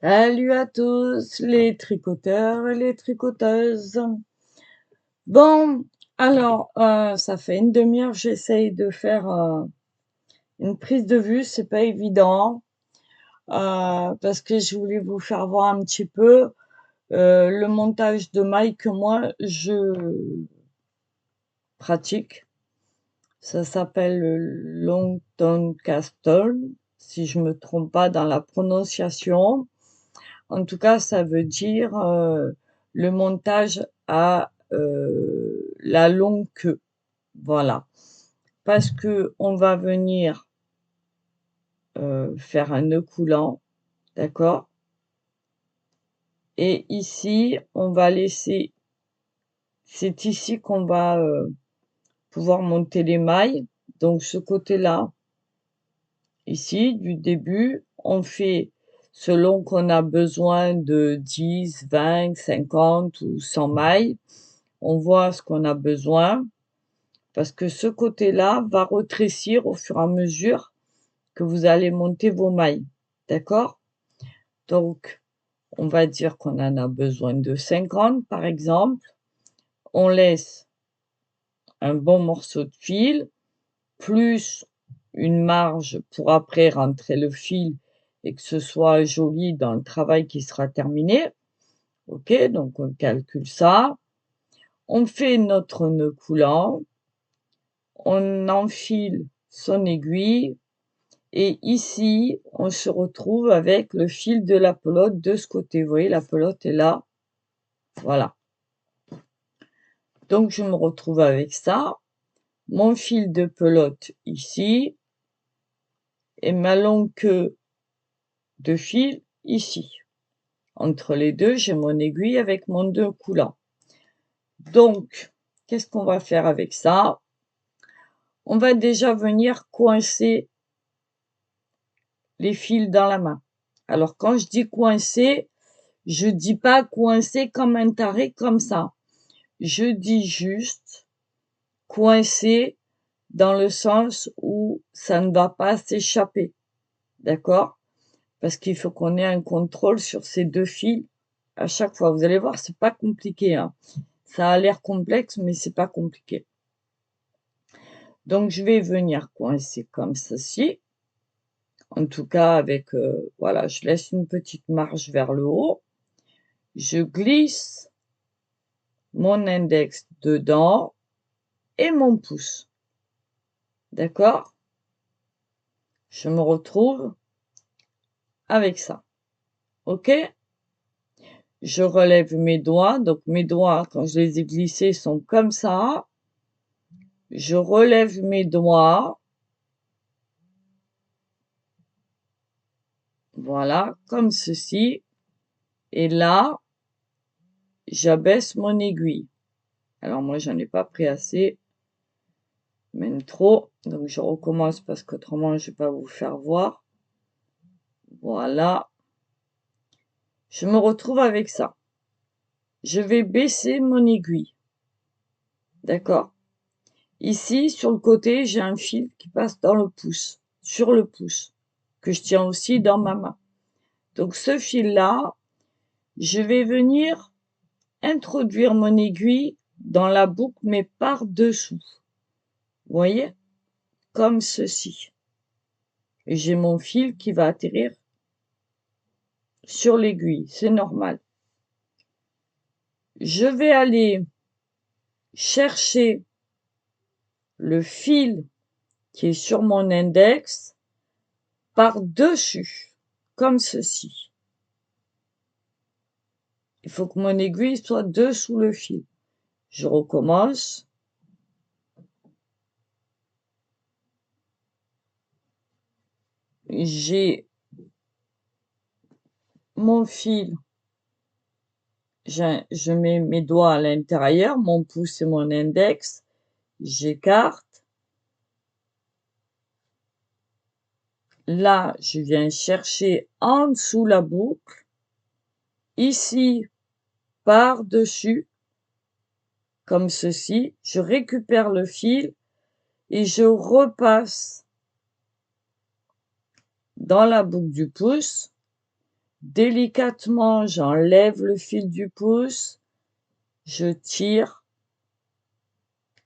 Salut à tous les tricoteurs et les tricoteuses. Bon, alors, ça fait une demi-heure que j'essaye de faire une prise de vue, c'est pas évident, parce que je voulais vous faire voir un petit peu le montage de mailles que moi je pratique. Ça s'appelle le Longton Castle, si je me trompe pas dans la prononciation. En tout cas, ça veut dire le montage à la longue queue. Voilà. Parce que on va venir faire un nœud coulant, d'accord? Et ici, on va laisser, c'est ici qu'on va pouvoir monter les mailles. Donc ce côté-là, ici, du début, on fait selon qu'on a besoin de 10, 20, 50 ou 100 mailles. On voit ce qu'on a besoin parce que ce côté-là va rétrécir au fur et à mesure que vous allez monter vos mailles. D'accord? Donc, on va dire qu'on en a besoin de 50 par exemple. On laisse un bon morceau de fil, plus une marge pour après rentrer le fil et que ce soit joli dans le travail qui sera terminé. OK, donc on calcule ça. On fait notre nœud coulant. On enfile son aiguille et ici, on se retrouve avec le fil de la pelote de ce côté. Vous voyez, la pelote est là. Voilà. Donc, je me retrouve avec ça. Mon fil de pelote ici et ma longue queue de fil ici. Entre les deux, j'ai mon aiguille avec mon nœud coulant. Donc, qu'est-ce qu'on va faire avec ça? On va déjà venir coincer les fils dans la main. Alors, quand je dis coincer, je dis pas coincer comme un taré comme ça. Je dis juste coincer dans le sens où ça ne va pas s'échapper. D'accord? Parce qu'il faut qu'on ait un contrôle sur ces deux fils à chaque fois. Vous allez voir, c'est pas compliqué, hein. Ça a l'air complexe, mais c'est pas compliqué. Donc, je vais venir coincer comme ceci. En tout cas, avec, voilà, je laisse une petite marge vers le haut. Je glisse mon index dedans et mon pouce. D'accord? Je me retrouve avec ça. OK? Je relève mes doigts. Donc, mes doigts, quand je les ai glissés, sont comme ça. Je relève mes doigts. Voilà, comme ceci. Et là, j'abaisse mon aiguille. Alors, moi, j'en ai pas pris assez. Même trop. Donc, je recommence parce qu'autrement, je vais pas vous faire voir. Voilà. Je me retrouve avec ça. Je vais baisser mon aiguille. D'accord? Ici, sur le côté, j'ai un fil qui passe dans le pouce, sur le pouce, que je tiens aussi dans ma main. Donc, ce fil-là, je vais venir introduire mon aiguille dans la boucle, mais par-dessous. Vous voyez? Comme ceci. Et j'ai mon fil qui va atterrir sur l'aiguille. C'est normal. Je vais aller chercher le fil qui est sur mon index par-dessus, comme ceci. Il faut que mon aiguille soit dessous le fil. Je recommence. J'ai mon fil. Je mets mes doigts à l'intérieur, mon pouce et mon index. J'écarte. Là, je viens chercher en dessous la boucle. Ici, par-dessus, comme ceci. Je récupère le fil et je repasse dans la boucle du pouce Délicatement, j'enlève le fil du pouce, je tire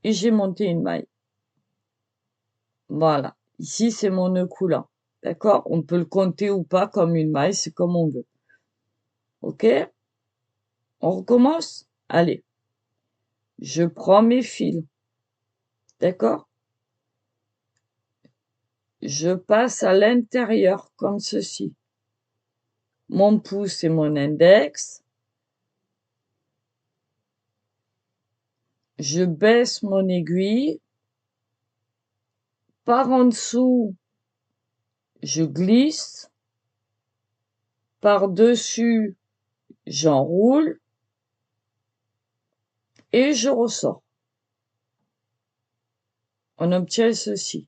et j'ai monté une maille. Voilà. Ici, c'est mon nœud coulant. D'accord? On peut le compter ou pas comme une maille, c'est comme on veut. OK? On recommence? Allez. Je prends mes fils. D'accord? Je passe à l'intérieur comme ceci. Mon pouce et mon index. Je baisse mon aiguille. Par en dessous, je glisse. Par-dessus, j'enroule. Et je ressors. On obtient ceci.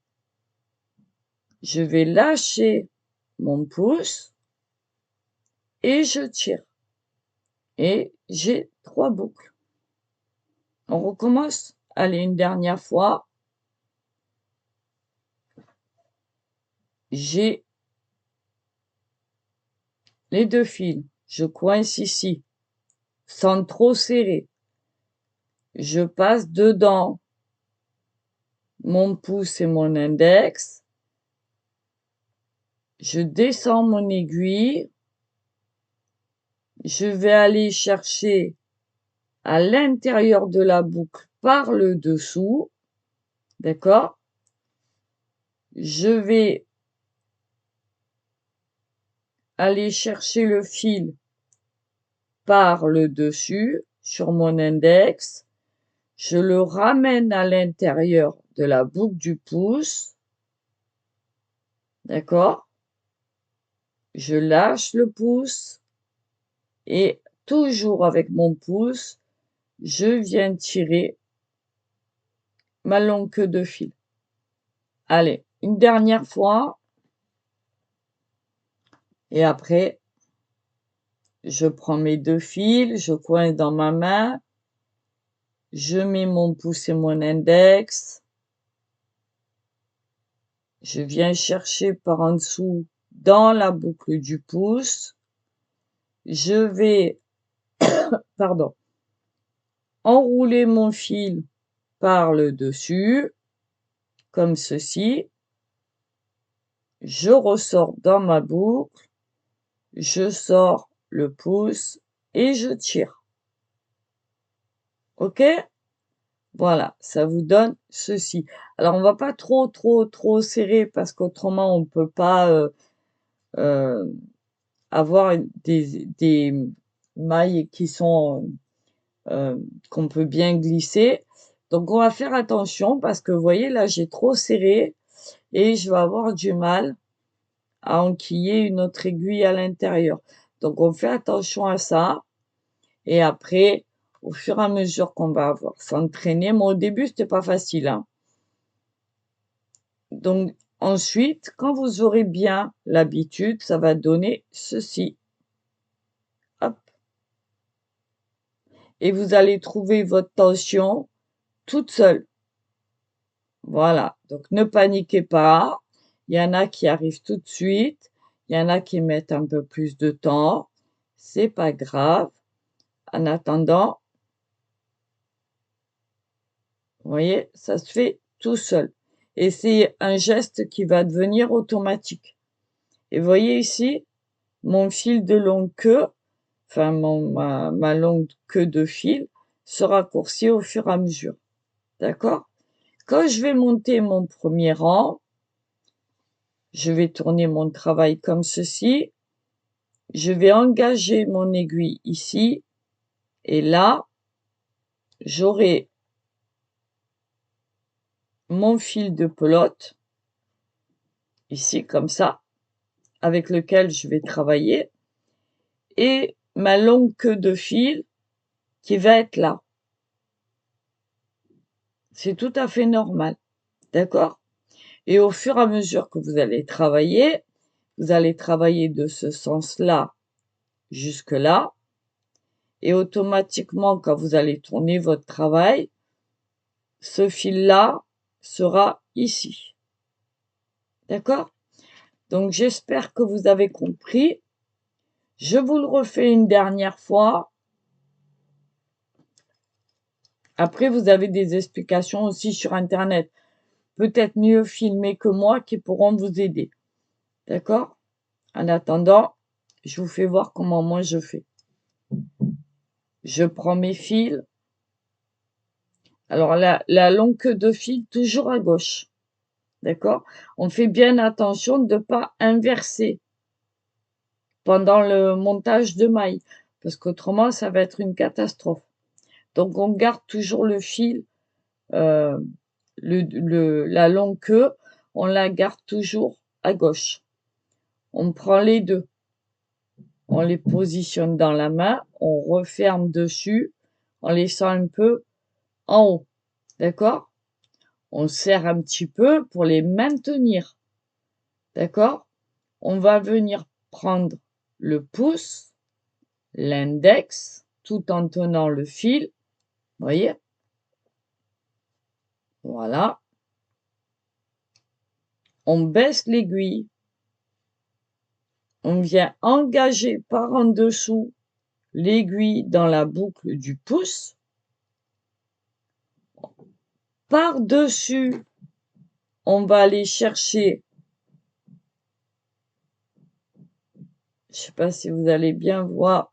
Je vais lâcher mon pouce et je tire. Et j'ai 3 boucles. On recommence? Allez, une dernière fois. J'ai les 2 fils. Je coince ici, sans trop serrer. Je passe dedans mon pouce et mon index. Je descends mon aiguille. Je vais aller chercher à l'intérieur de la boucle par le dessous. D'accord? Je vais aller chercher le fil par le dessus sur mon index. Je le ramène à l'intérieur de la boucle du pouce. D'accord? Je lâche le pouce et toujours avec mon pouce, je viens tirer ma longue queue de fil. Allez, une dernière fois. Et après, je prends mes 2 fils, je coince dans ma main. Je mets mon pouce et mon index. Je viens chercher par en dessous dans la boucle du pouce. Je vais, pardon, enrouler mon fil par le dessus, comme ceci. Je ressors dans ma boucle. Je sors le pouce et je tire. OK? Voilà, ça vous donne ceci. Alors, on va pas trop serrer parce qu'autrement on peut pas, avoir des mailles qui sont, qu'on peut bien glisser. Donc on va faire attention parce que vous voyez là, j'ai trop serré et je vais avoir du mal à enquiller une autre aiguille à l'intérieur. Donc on fait attention à ça et après, au fur et à mesure qu'on va avoir s'entraîner, moi au début c'était pas facile, hein. Donc ensuite, quand vous aurez bien l'habitude, ça va donner ceci. Hop. Et vous allez trouver votre tension toute seule. Voilà, donc ne paniquez pas. Il y en a qui arrivent tout de suite, il y en a qui mettent un peu plus de temps. C'est pas grave. En attendant, vous voyez, ça se fait tout seul. Et c'est un geste qui va devenir automatique. Et vous voyez ici, mon fil de longue queue, enfin ma longue queue de fil, se raccourcit au fur et à mesure. D'accord? Quand je vais monter mon premier rang, je vais tourner mon travail comme ceci. Je vais engager mon aiguille ici. Et là, j'aurai mon fil de pelote, ici comme ça, avec lequel je vais travailler. Et ma longue queue de fil qui va être là. C'est tout à fait normal. D'accord? Et au fur et à mesure que vous allez travailler de ce sens-là jusque là. Et automatiquement, quand vous allez tourner votre travail, ce fil-là sera ici. D'accord? Donc j'espère que vous avez compris. Je vous le refais une dernière fois. Après, vous avez des explications aussi sur Internet. Peut-être mieux filmées que moi qui pourront vous aider. D'accord? En attendant, je vous fais voir comment moi je fais. Je prends mes fils. Alors, la longue queue de fil, toujours à gauche. D'accord? On fait bien attention de ne pas inverser pendant le montage de mailles, parce qu'autrement, ça va être une catastrophe. Donc, on garde toujours le fil, la longue queue, on la garde toujours à gauche. On prend les deux, on les positionne dans la main, on referme dessus en laissant un peu en haut. D'accord? On serre un petit peu pour les maintenir. D'accord? On va venir prendre le pouce, l'index, tout en tenant le fil. Vous voyez? Voilà. On baisse l'aiguille. On vient engager par en dessous l'aiguille dans la boucle du pouce. Par-dessus, on va aller chercher, je ne sais pas si vous allez bien voir,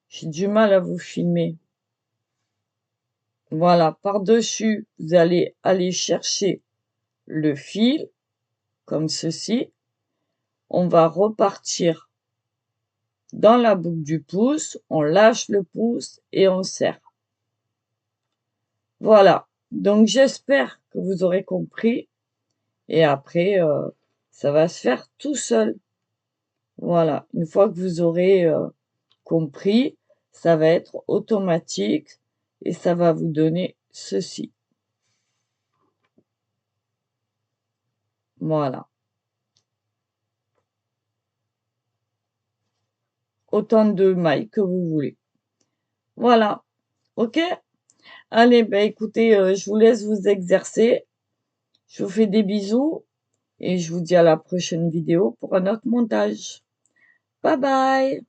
j'ai du mal à vous filmer. Voilà, par-dessus, vous allez aller chercher le fil, comme ceci. On va repartir dans la boucle du pouce, on lâche le pouce et on serre. Voilà, donc j'espère que vous aurez compris. Et après, ça va se faire tout seul. Voilà, une fois que vous aurez compris, ça va être automatique et ça va vous donner ceci. Voilà. Autant de mailles que vous voulez. Voilà. OK? Allez, ben écoutez, je vous laisse vous exercer. Je vous fais des bisous et je vous dis à la prochaine vidéo pour un autre montage. Bye bye!